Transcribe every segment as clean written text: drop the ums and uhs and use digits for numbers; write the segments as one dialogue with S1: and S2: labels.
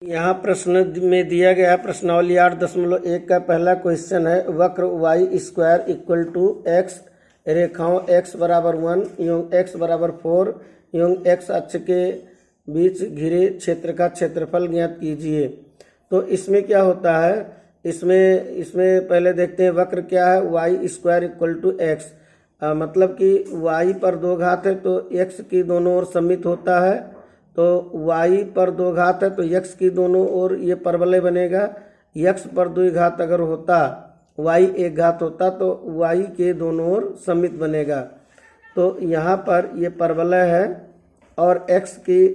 S1: यहाँ प्रश्न में दिया गया है प्रश्नावली 8.1 का पहला क्वेश्चन है वक्र y square equal to x रेखाओं x बराबर 1 एवं x बराबर 4 एवं x अक्ष के बीच घिरे क्षेत्र का क्षेत्रफल ज्ञात कीजिए। तो इसमें क्या होता है, इसमें पहले देखते हैं वक्र क्या है, y square equal to x, मतलब कि y पर दो घात है तो x की दोनों ओर सममित होता है। तो y पर दो घात है तो x की दोनों ओर ये परवलय बनेगा। x पर दो घात अगर होता, y एक घात होता तो y के दोनों ओर सममित बनेगा। तो यहाँ पर ये परवलय है और x के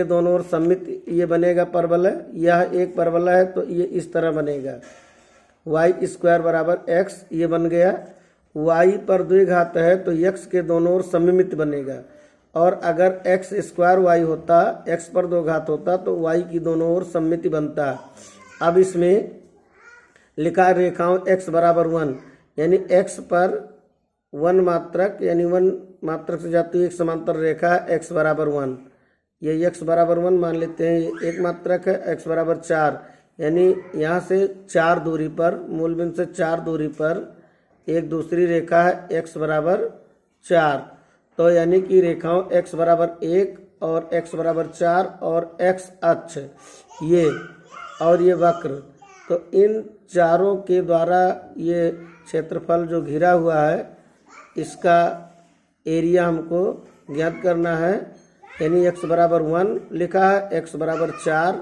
S1: दोनों ओर सममित ये बनेगा परवलय। यह एक परवलय है तो ये इस तरह बनेगा, y स्क्वायर बराबर x ये बन गया। y पर दो घात है तो x के दोनों ओर सममित बनेगा, और अगर x स्क्वायर y होता, x पर दो घात होता तो y की दोनों ओर सममिति बनता। अब इसमें लिखा रेखाओं x बराबर 1, यानी x पर 1 मात्रक यानी 1 मात्रक से जाती हुई एक समांतर रेखा है x बराबर 1। ये x बराबर 1 मान लेते हैं, ये एक मात्रक है। x बराबर 4 यानी यहाँ से 4 दूरी पर, मूल बिंदु से 4 दूरी पर एक दूसरी रेखा है x बराबर 4। तो यानी कि रेखाओं x बराबर 1 और x बराबर 4 और x अक्ष ये और ये वक्र, तो इन चारों के द्वारा ये क्षेत्रफल जो घिरा हुआ है इसका एरिया हमको ज्ञात करना है। यानी x बराबर 1 लिखा है, x बराबर 4,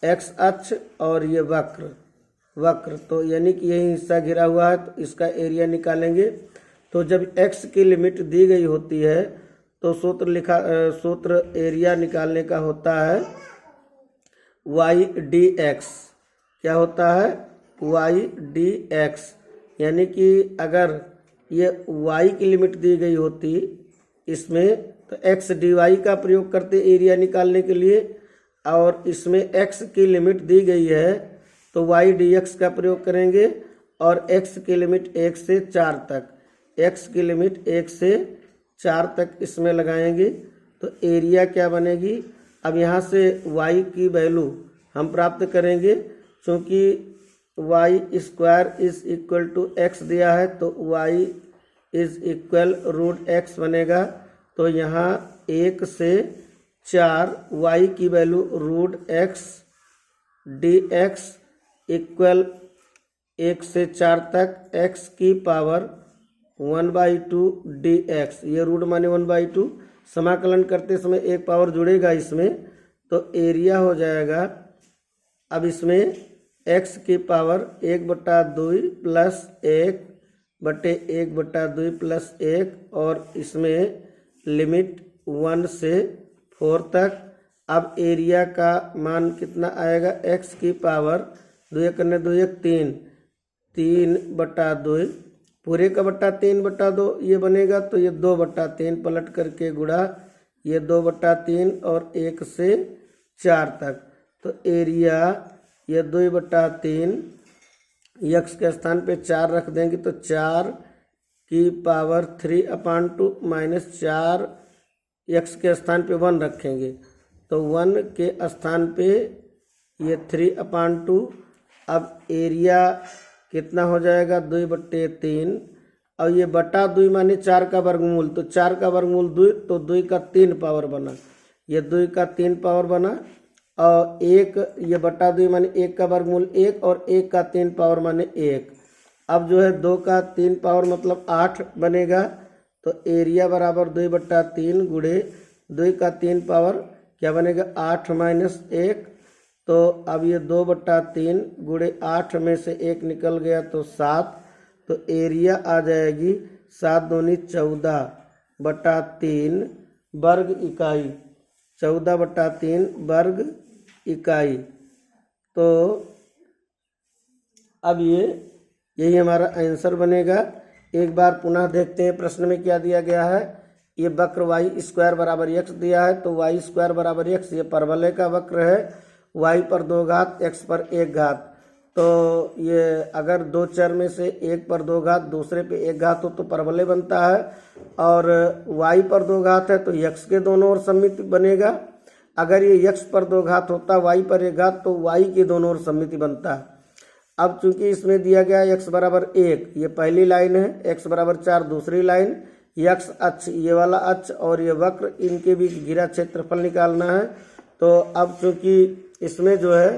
S1: x अक्ष और ये वक्र, तो यानी कि यही हिस्सा घिरा हुआ है तो इसका एरिया निकालेंगे। तो जब x की लिमिट दी गई होती है तो सूत्र एरिया निकालने का होता है y dx। क्या होता है, y dx, यानी कि अगर ये y की लिमिट दी गई होती इसमें तो x dy का प्रयोग करते एरिया निकालने के लिए, और इसमें x की लिमिट दी गई है तो y dx का प्रयोग करेंगे, और x की लिमिट 1 से 4 तक, x की लिमिट 1 से 4 तक इसमें लगाएंगे तो एरिया क्या बनेगी। अब यहाँ से y की वैल्यू हम प्राप्त करेंगे, क्योंकि y square is equal to x दिया है तो y is equal root x बनेगा। तो यहाँ 1 से 4 y की value root x dx equal 1 से 4 तक x की पावर 1/2 dx, ये रूट माने 1/2, समाकलन करते समय एक पावर जुड़ेगा इसमें तो एरिया हो जाएगा। अब इसमें x की पावर 1/2 प्लस 1/1/2 प्लस 1, और इसमें लिमिट 1 से 4 तक। अब एरिया का मान कितना आएगा, x की पावर 2 1 2 1 3/2, पूरे का बट्टा 3/2 ये बनेगा, तो ये 2/3 पलट करके गुणा ये 2/3 और 1 से 4 तक। तो एरिया ये 2/3, x के स्थान पे 4 रख देंगे तो 4 की पावर 3/2 माइनस 4, x के स्थान पे 1 रखेंगे तो 1 के स्थान पे ये 3/2। अब एरिया कितना हो जाएगा, 2/3, और ये बटा 2 माने 4 का वर्गमूल, तो 4 का वर्गमूल 2, तो 2 का 3 पावर बना, ये 2 का 3 पावर बना, और 1 ये बटा 2 माने 1 का वर्गमूल 1 और 1 का 3 पावर माने 1। अब जो है 2 का 3 पावर मतलब 8 बनेगा, तो एरिया बराबर 2/3 गुणे 2 का 3 पावर क्या बनेगा 8 माइनस 1। तो अब ये 2/3 गुणे 8 में से 1 निकल गया तो 7, तो एरिया आ जाएगी 7 दूनी 14/3 वर्ग इकाई, 14/3 वर्ग इकाई। तो अब यही हमारा आंसर बनेगा। एक बार पुनः देखते हैं प्रश्न में क्या दिया गया है। ये वक्र y स्क्वायर बराबर x दिया है तो y स्क्वायर बराबर x ये परवलय का वक्र है, y पर 2 घात x पर 1 घात। तो ये अगर दो चर में से एक पर 2 घात दूसरे पे 1 घात हो तो परवलय बनता है, और y पर 2 घात है तो x के दोनों ओर सममित बनेगा। अगर ये x पर 2 घात होता y पर 1 घात तो y के दोनों ओर सममिति बनता। अब चूंकि इसमें दिया गया x बराबर 1 ये पहली लाइन है, x बराबर 4 दूसरी लाइन, x अक्ष ये वाला अक्ष और ये वक्र, इनके बीच घिरा क्षेत्रफल निकालना है। तो अब चूंकि इसमें जो है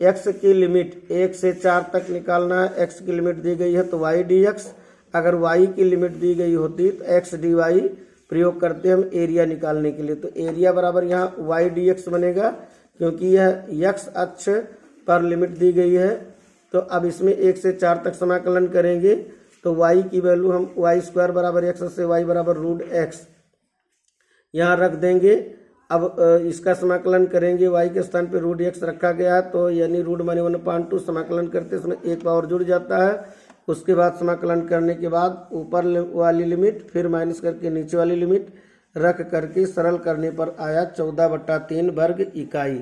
S1: x की लिमिट 1 से 4 तक निकालना है, x की लिमिट दी गई है तो y dx, अगर y की लिमिट दी गई होती तो x dy प्रयोग करते हम एरिया निकालने के लिए। तो एरिया बराबर यहाँ y dx बनेगा, क्योंकि यह x अक्ष पर लिमिट दी गई है। तो अब इसमें 1 से 4 तक समाकलन करेंगे तो y की वैल्यू हम y² बराबर x से y बराबर √x यहाँ रख देंगे। अब इसका समाकलन करेंगे, y के स्थान पे √x रखा गया है तो यानी रूट माने 1/2 समाकलन करते समय एक पावर जुड़ जाता है। उसके बाद समाकलन करने के बाद ऊपर वाली लिमिट फिर माइनस करके नीचे वाली लिमिट रख करके सरल करने पर आया 14/3 वर्ग इकाई।